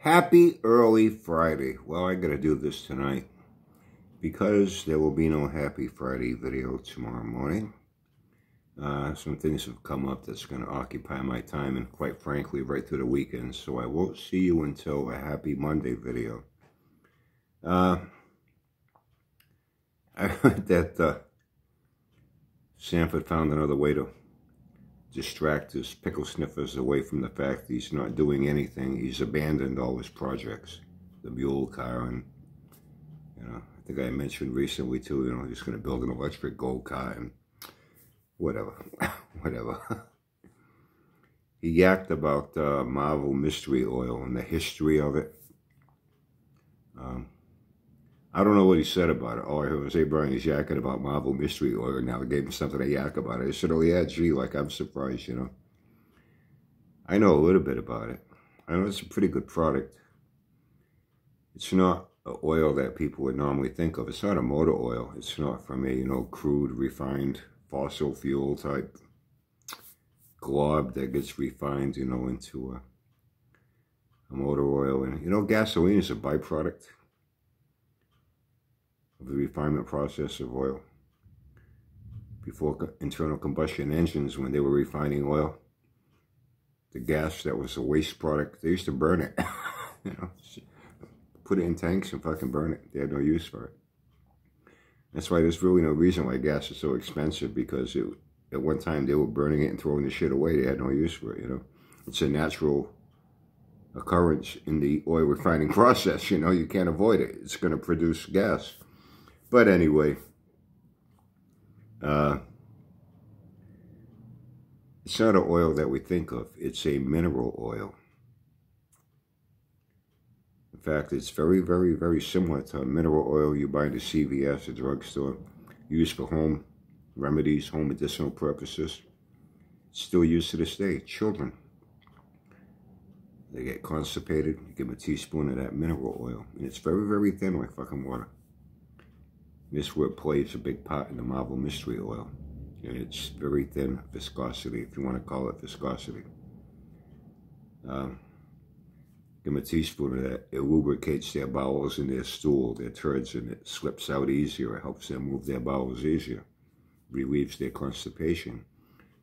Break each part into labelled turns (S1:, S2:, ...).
S1: Happy early Friday. Well, I gotta do this tonight because there will be no Happy Friday video tomorrow morning. Some things have come up that's going to occupy my time, and quite frankly, right through the weekend. So I won't see you until a Happy Monday video. I heard that Sanford found another way to distract his pickle sniffers away from the fact that he's not doing anything. He's abandoned all his projects, the mule car, and I think I mentioned recently too, he's going to build an electric go-car and whatever, whatever. He yacked about Marvel Mystery Oil and the history of it. I don't know what he said about it. All I heard was, hey, Brian, he's yakking about Marvel Mystery Oil, and now I gave him something to yak about it. I said, oh, yeah, gee, like, I'm surprised, I know a little bit about it. I know it's a pretty good product. It's not an oil that people would normally think of. It's not a motor oil. It's not from a, crude, refined, fossil fuel type glob that gets refined, into a motor oil. And, gasoline is a byproduct of the refinement process of oil. Before internal combustion engines, when they were refining oil, the gas that was a waste product, they used to burn it. Put it in tanks and fucking burn it. They had no use for it. That's why there's really no reason why gas is so expensive, because at one time they were burning it and throwing the shit away. They had no use for it, It's a natural occurrence in the oil refining process, You can't avoid it. It's going to produce gas. But anyway, it's not an oil that we think of. It's a mineral oil. In fact, it's very, very, very similar to a mineral oil you buy in the CVS, a drugstore, used for home remedies, home medicinal purposes. It's still used to this day. Children, they get constipated, you give them a teaspoon of that mineral oil, and it's very, very thin, like fucking water. This word plays a big part in the Marvel Mystery Oil, and it's very thin viscosity, if you want to call it viscosity. Give them a teaspoon of that. It lubricates their bowels and their stool, their turds, and it slips out easier. It helps them move their bowels easier. Relieves their constipation.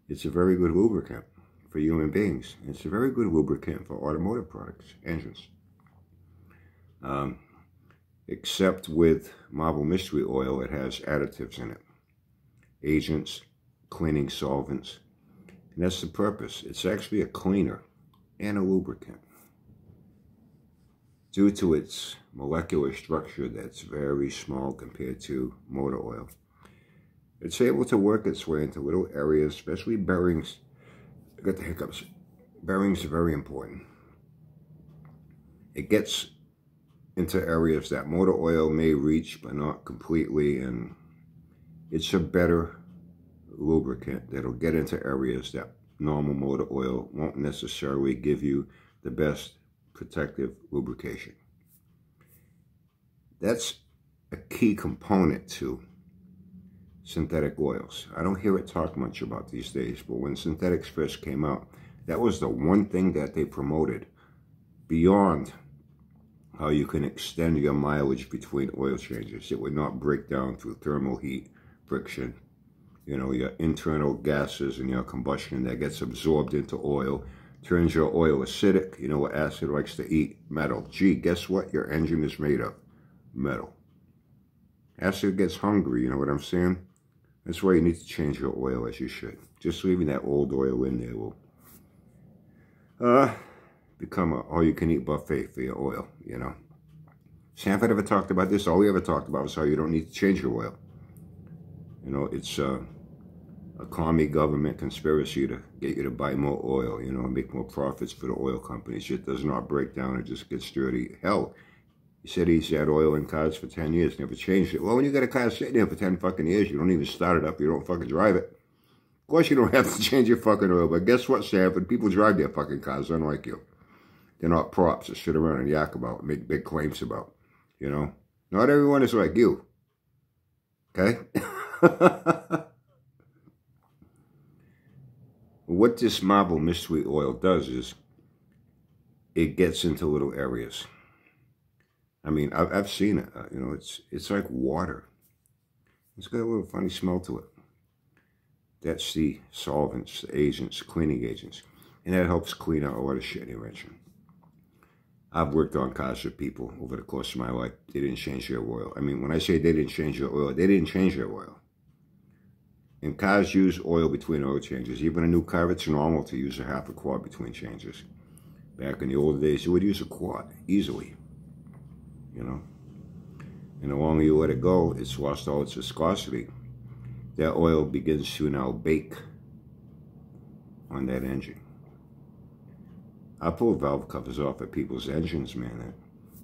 S1: It's a very good lubricant for human beings. It's a very good lubricant for automotive products, engines. Except with Marvel Mystery Oil, it has additives in it. Agents, cleaning solvents. And that's the purpose. It's actually a cleaner and a lubricant. Due to its molecular structure that's very small compared to motor oil, it's able to work its way into little areas, especially bearings. I got the hiccups. Bearings are very important. It gets into areas that motor oil may reach, but not completely, and it's a better lubricant that'll get into areas that normal motor oil won't necessarily give you the best protective lubrication. That's a key component to synthetic oils. I don't hear it talked much about these days, but when synthetics first came out, that was the one thing that they promoted beyond how you can extend your mileage between oil changes. It would not break down through thermal heat, friction, your internal gases and your combustion that gets absorbed into oil, turns your oil acidic. You know what acid likes to eat? Metal. Gee, guess what your engine is made of? Metal. Acid gets hungry, you know what I'm saying? That's why you need to change your oil as you should. Just leaving that old oil in there will become an all-you-can-eat buffet for your oil, Sanford ever talked about this? All we ever talked about was how you don't need to change your oil. It's a commie government conspiracy to get you to buy more oil, and make more profits for the oil companies. It does not break down. It just gets dirty. Hell, he said he's had oil in cars for 10 years, never changed it. Well, when you got a car sitting there for 10 fucking years, you don't even start it up, you don't fucking drive it. Of course you don't have to change your fucking oil, but guess what, Sanford? People drive their fucking cars, unlike you. They're not props to sit around and yak about and make big claims about, Not everyone is like you, okay? What this Marvel Mystery Oil does is it gets into little areas. I mean, I've seen it. You know, it's like water. It's got a little funny smell to it. That's the solvents, the agents, cleaning agents. And that helps clean out a lot of shit in your engine. I've worked on cars with people over the course of my life. They didn't change their oil. I mean, when I say they didn't change their oil, they didn't change their oil. And cars use oil between oil changes. Even a new car, it's normal to use a half a quart between changes. Back in the old days, you would use a quart easily, you know. And the longer you let it go, it's lost all its viscosity. That oil begins to now bake on that engine. I pull valve covers off of people's engines, man.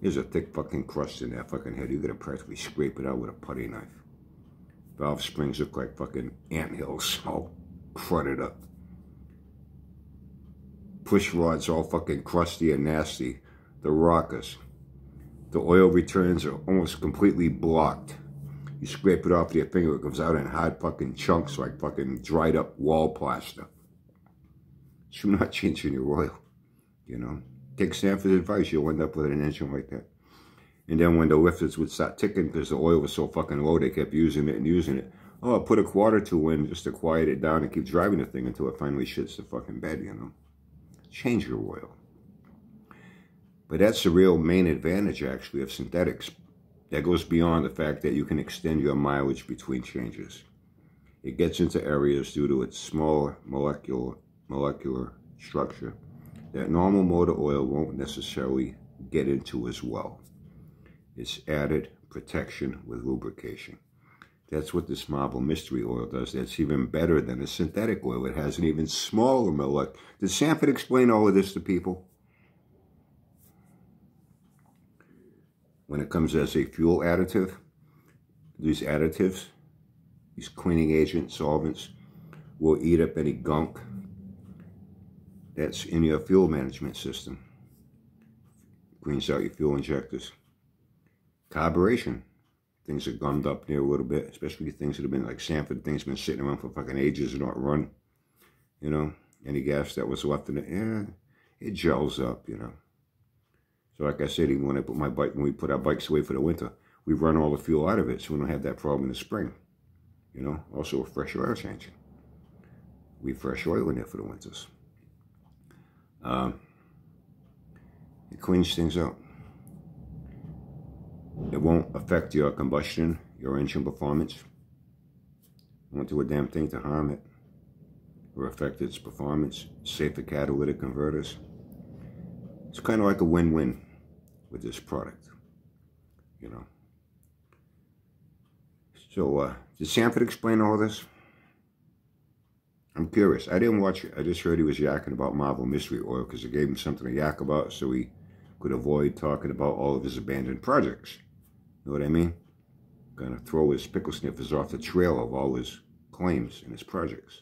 S1: There's a thick fucking crust in that fucking head. You gotta practically scrape it out with a putty knife. Valve springs look like fucking anthills, all crudded up. Push rods all fucking crusty and nasty. The rockers. The oil returns are almost completely blocked. You scrape it off with your finger, it comes out in hard fucking chunks like fucking dried up wall plaster. So you're not changing your oil, you know. Take Stanford's advice, you'll end up with an engine like that. And then when the lifters would start ticking because the oil was so fucking low, they kept using it and using it. Oh, I'll put a quart or two in just to quiet it down and keep driving the thing until it finally shits the fucking bed, you know. Change your oil. But that's the real main advantage, actually, of synthetics. That goes beyond the fact that you can extend your mileage between changes. It gets into areas due to its smaller molecular structure that normal motor oil won't necessarily get into as well. It's added protection with lubrication. That's what this Marble Mystery Oil does. That's even better than a synthetic oil. It has an even smaller molecule. Did Sanford explain all of this to people? When it comes as a fuel additive, these additives, these cleaning agents, solvents, will eat up any gunk that's in your fuel management system. Cleans out your fuel injectors. Carburation. Things are gummed up there a little bit, especially things that have been like Sanford, things been sitting around for fucking ages and not run. You know, any gas that was left in it, yeah, it gels up, you know. So like I said, even when I put my bike, when we put our bikes away for the winter, we run all the fuel out of it so we don't have that problem in the spring. You know, also a fresh oil change. We fresh oil in there for the winters. It cleans things out. It won't affect your combustion, your engine performance. It won't do a damn thing to harm it or affect its performance. Safer catalytic converters. It's kind of like a win-win with this product, you know. So, did Sanford explain all this? I'm curious. I didn't watch it. I just heard he was yakking about Marble Mystery Oil because it gave him something to yak about so he could avoid talking about all of his abandoned projects. You know what I mean? Gonna throw his pickle sniffers off the trail of all his claims and his projects.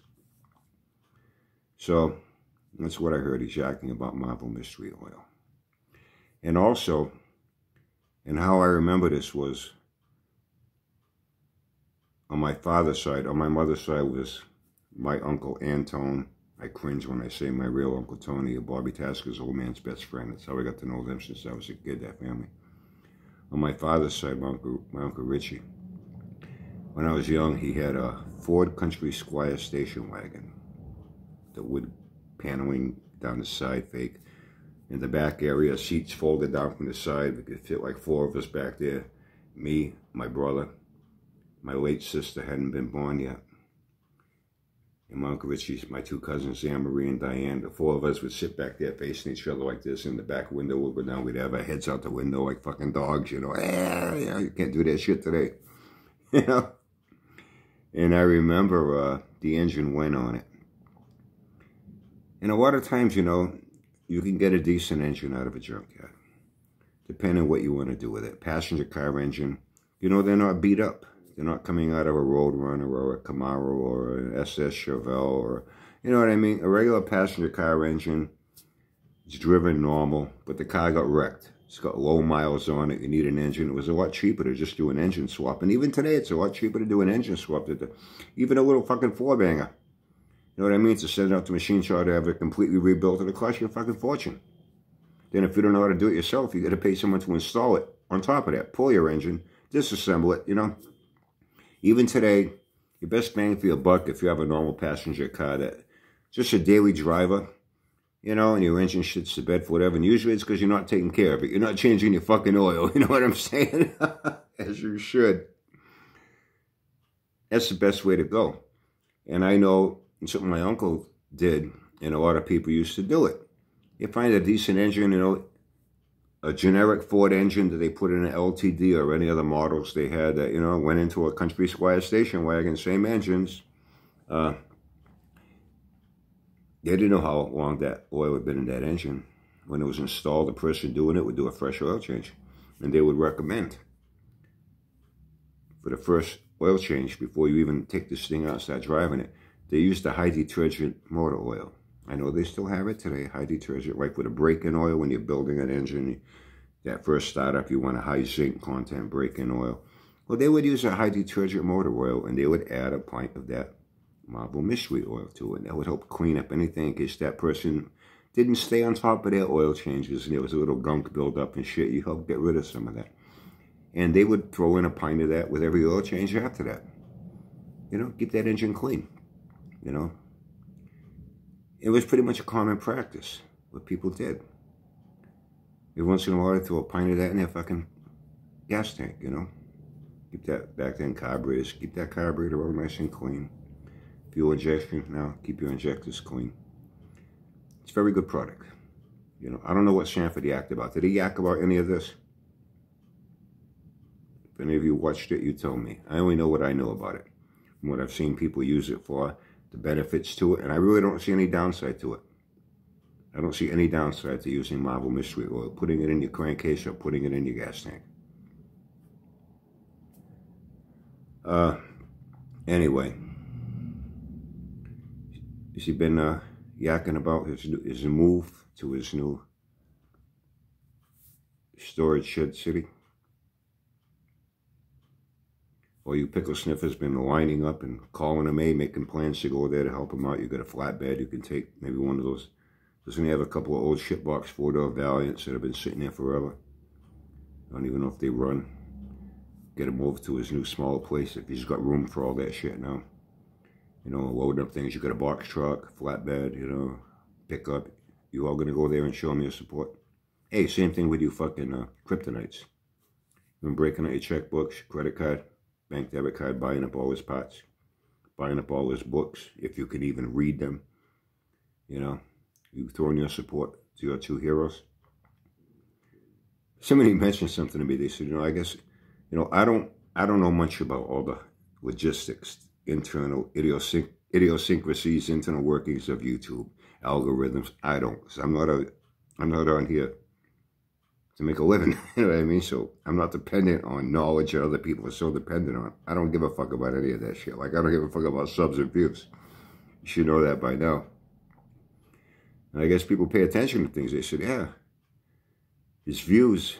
S1: So, that's what I heard. He's yakking about Marble Mystery Oil. And also, and how I remember this was, on my father's side, on my mother's side was my uncle Anton. I cringe when I say my real Uncle Tony, Bobby Tasker's old man's best friend. That's how I got to know them since I was a kid, that family. On my father's side, my Uncle Richie. When I was young, he had a Ford Country Squire station wagon. The wood paneling down the side, fake. In the back area, seats folded down from the side. We could fit like 4 of us back there. Me, my brother, my late sister hadn't been born yet. And my Uncle Richie's, my 2 cousins, Anne Marie and Diane. The 4 of us would sit back there facing each other like this. In the back window would go down. We'd have our heads out the window like fucking dogs, you know. Yeah, you can't do that shit today. You know? And I remember the engine went on it. And a lot of times, you know, you can get a decent engine out of a junkyard, depending on what you want to do with it. Passenger car engine, you know, they're not beat up. They're not coming out of a Roadrunner or a Camaro or an SS Chevelle or, you know what I mean? A regular passenger car engine, it's driven normal, but the car got wrecked. It's got low miles on it. You need an engine. It was a lot cheaper to just do an engine swap. And even today, it's a lot cheaper to do an engine swap. Even a little fucking 4-banger. You know what I mean? To send it out to machine shop to have it completely rebuilt, it'll cost you a fucking fortune. Then if you don't know how to do it yourself, you got to pay someone to install it. On top of that, pull your engine, disassemble it, you know. Even today, your best bang for your buck, if you have a normal passenger car that just a daily driver, you know, and your engine shits the bed for whatever, and usually it's because you're not taking care of it. You're not changing your fucking oil, you know what I'm saying? As you should. That's the best way to go. And I know it's something my uncle did, and a lot of people used to do it. You find a decent engine, you know, a generic Ford engine that they put in an LTD or any other models they had that, you know, went into a Country Squire station wagon, same engines. They didn't know how long that oil had been in that engine. When it was installed, the person doing it would do a fresh oil change. And they would recommend for the first oil change, before you even take this thing out and start driving it, they used the high detergent motor oil. I know they still have it today, high detergent, like with a break-in oil when you're building an engine. That first startup, you want a high zinc content break-in oil. Well, they would use a high detergent motor oil, and they would add a pint of that Marble Mystery oil to it. That would help clean up anything in case that person didn't stay on top of their oil changes and there was a little gunk buildup and shit. You help get rid of some of that. And they would throw in a pint of that with every oil change after that. You know, get that engine clean, you know. It was pretty much a common practice, what people did. Every once in a while, they throw a pint of that in their fucking gas tank, you know. Keep that, back then, carburetors, keep that carburetor all nice and clean. Fuel injection, now keep your injectors clean. It's a very good product. You know, I don't know what Sanford yacked about. Did he yak about any of this? If any of you watched it, you tell me. I only know what I know about it. From what I've seen people use it for, the benefits to it, and I really don't see any downside to it. I don't see any downside to using Marble Mystery oil, putting it in your crankcase or putting it in your gas tank. Anyway, has he been yakking about his move to his new storage shed city? Or you pickle sniffers been lining up and calling him, making plans to go there to help him out. You got a flatbed, you can take maybe one of those. Doesn't he have a couple of old shitbox 4-door Valiants that have been sitting there forever? I don't even know if they run. Get him over to his new smaller place if he's got room for all that shit now. You know, loading up things. You got a box truck, flatbed, you know, pickup. You all gonna go there and show him your support? Hey, same thing with you fucking kryptonites. You've been breaking out your checkbooks, credit card, bank debit card, buying up all his parts, buying up all his books, if you can even read them. You know, you throwing your support to your two heroes. Somebody mentioned something to me. They said, you know, I guess, you know, I don't know much about all the logistics, internal idiosyncrasies, internal workings of YouTube, algorithms. I don't, because I'm not on here to make a living, you know what I mean? So I'm not dependent on knowledge that other people are so dependent on. I don't give a fuck about any of that shit. Like, I don't give a fuck about subs and views. You should know that by now. And I guess people pay attention to things. They said, yeah, his views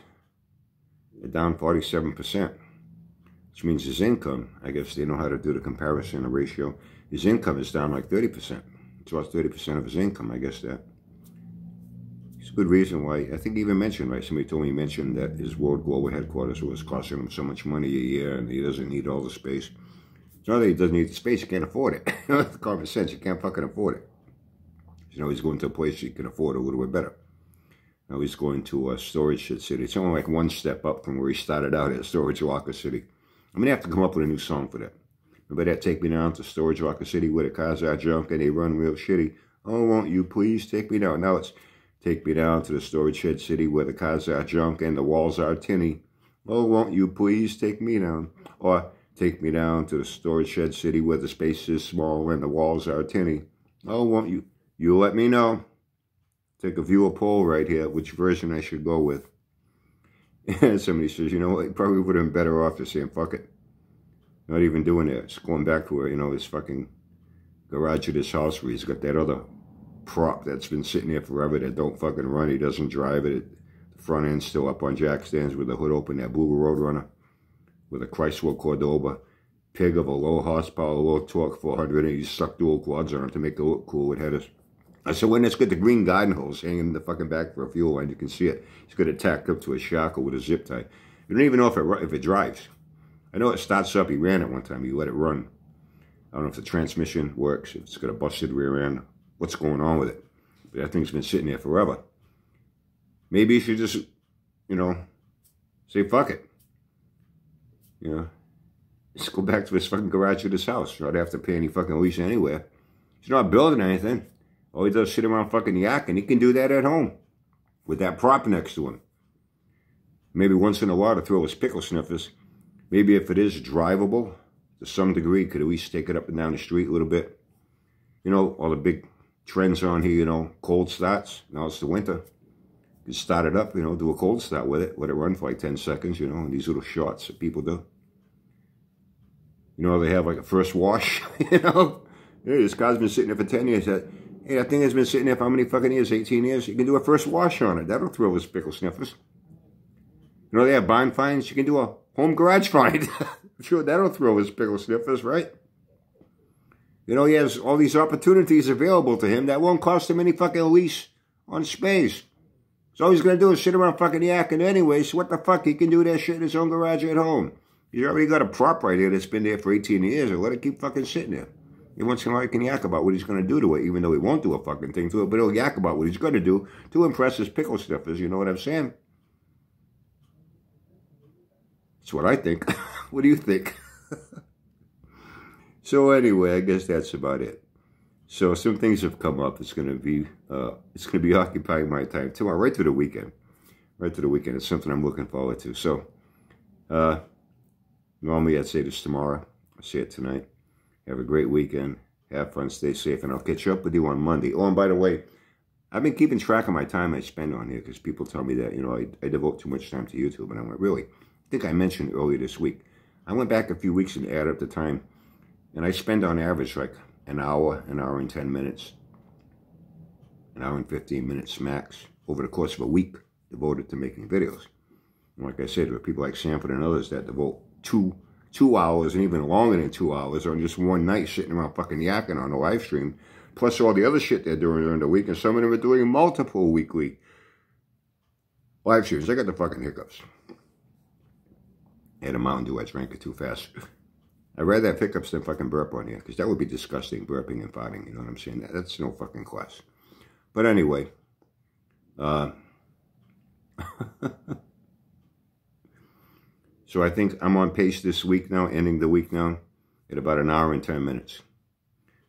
S1: are down 47%, which means his income, I guess they know how to do the comparison, the ratio. His income is down like 30%. It's about 30% of his income, I guess that. It's a good reason why. I think he even mentioned, right? Somebody told me he mentioned that his World Global Headquarters was costing him so much money a year and he doesn't need all the space. It's not that he doesn't need the space, he can't afford it. It's common sense, you can't fucking afford it. You know, he's going to a place he can afford a little bit better. Now he's going to a storage shit city. It's only like one step up from where he started out at Storage Locker City. I'm going to have to come up with a new song for that. Remember that Take Me Down to Storage Locker City where the cars are junk and they run real shitty? Oh, won't you please take me down? Now it's take me down to the storage shed city where the cars are junk and the walls are tinny. Oh, won't you please take me down? Or take me down to the storage shed city where the space is small and the walls are tinny. Oh, won't you? You let me know. Take a viewer poll right here, which version I should go with. And somebody says, you know what, he probably would have been better off just saying, fuck it. Not even doing it. It's going back to where, you know, his fucking garage at his house where he's got that other prop that's been sitting there forever that don't fucking run. He doesn't drive it. The front end's still up on jack stands with the hood open, that Blue Roadrunner with a Chrysler Cordoba. Pig of a low horsepower, low torque 400, and he stuck dual quads on it to make it look cool. It had a I said, when it's got the green garden hose hanging in the fucking back for a fuel line, you can see it. He's got it tacked up to a shackle with a zip tie. You don't even know if it drives. I know it starts up. He ran it one time. He let it run. I don't know if the transmission works, if it's got a busted rear end, what's going on with it. But that thing's been sitting there forever. Maybe you should just, you know, say, fuck it. You know, just go back to his fucking garage at his house. Not have to pay any fucking lease anywhere. He's not building anything. All he does is sit around fucking yakking. He can do that at home with that prop next to him. Maybe once in a while to throw his pickle sniffers. Maybe if it is drivable to some degree, could at least take it up and down the street a little bit. You know, all the big trends on here, you know, cold starts. Now it's the winter. You start it up, you know, do a cold start with it. Let it run for like 10 seconds, you know, and these little shots that people do. You know, they have like a first wash, you know. Hey, this car's been sitting there for 10 years. Hey, that thing has been sitting there for how many fucking years? 18 years? You can do a first wash on it. That'll thrill his pickle sniffers. You know, they have bond finds. You can do a home garage find. I'm sure that'll thrill his pickle sniffers, right? You know, he has all these opportunities available to him that won't cost him any fucking lease on space. So all he's going to do is sit around fucking yakking anyway. So what the fuck? He can do that shit in his own garage at home. He's already got a prop right here that's been there for 18 years. And let it keep fucking sitting there. He once in a while he can yak about what he's going to do to it, even though he won't do a fucking thing to it. But he'll yak about what he's going to do to impress his pickle sniffers. You know what I'm saying? That's what I think. What do you think? So anyway, I guess that's about it. So some things have come up. It's going to be occupying my time tomorrow, right through the weekend. Right through the weekend. It's something I'm looking forward to. So normally I'd say this tomorrow. I'll say it tonight. Have a great weekend. Have fun. Stay safe. And I'll catch up with you on Monday. Oh, and by the way, I've been keeping track of my time I spend on here because people tell me that, you know, I devote too much time to YouTube. And I went, really? I think I mentioned earlier this week. I went back a few weeks and added up the time. And I spend on average like an hour and 10 minutes, an hour and 15 minutes max over the course of a week devoted to making videos. And like I said, there are people like Sanford and others that devote two hours and even longer than 2 hours on just one night sitting around fucking yakking on the live stream, plus all the other shit they're doing during the week, and some of them are doing multiple weekly live streams. I got the fucking hiccups. I had a Mountain Dew. I drank it too fast. I'd rather have hiccups than fucking burp on here, because that would be disgusting, burping and farting, you know what I'm saying? That's no fucking class. But anyway, so I think I'm on pace this week now, ending the week now, at about an hour and 10 minutes.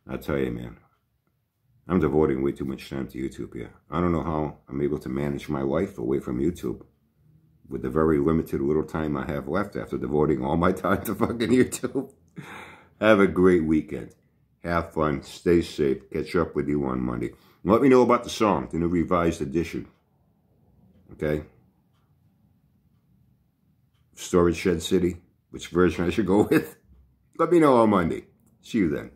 S1: I'll tell you, man, I'm devoting way too much time to YouTube here. I don't know how I'm able to manage my life away from YouTube with the very limited little time I have left after devoting all my time to fucking YouTube. Have a great weekend. Have fun. Stay safe. Catch up with you on Monday. Let me know about the song, the new revised edition. Okay? Storage Shed City. Which version I should go with? Let me know on Monday. See you then.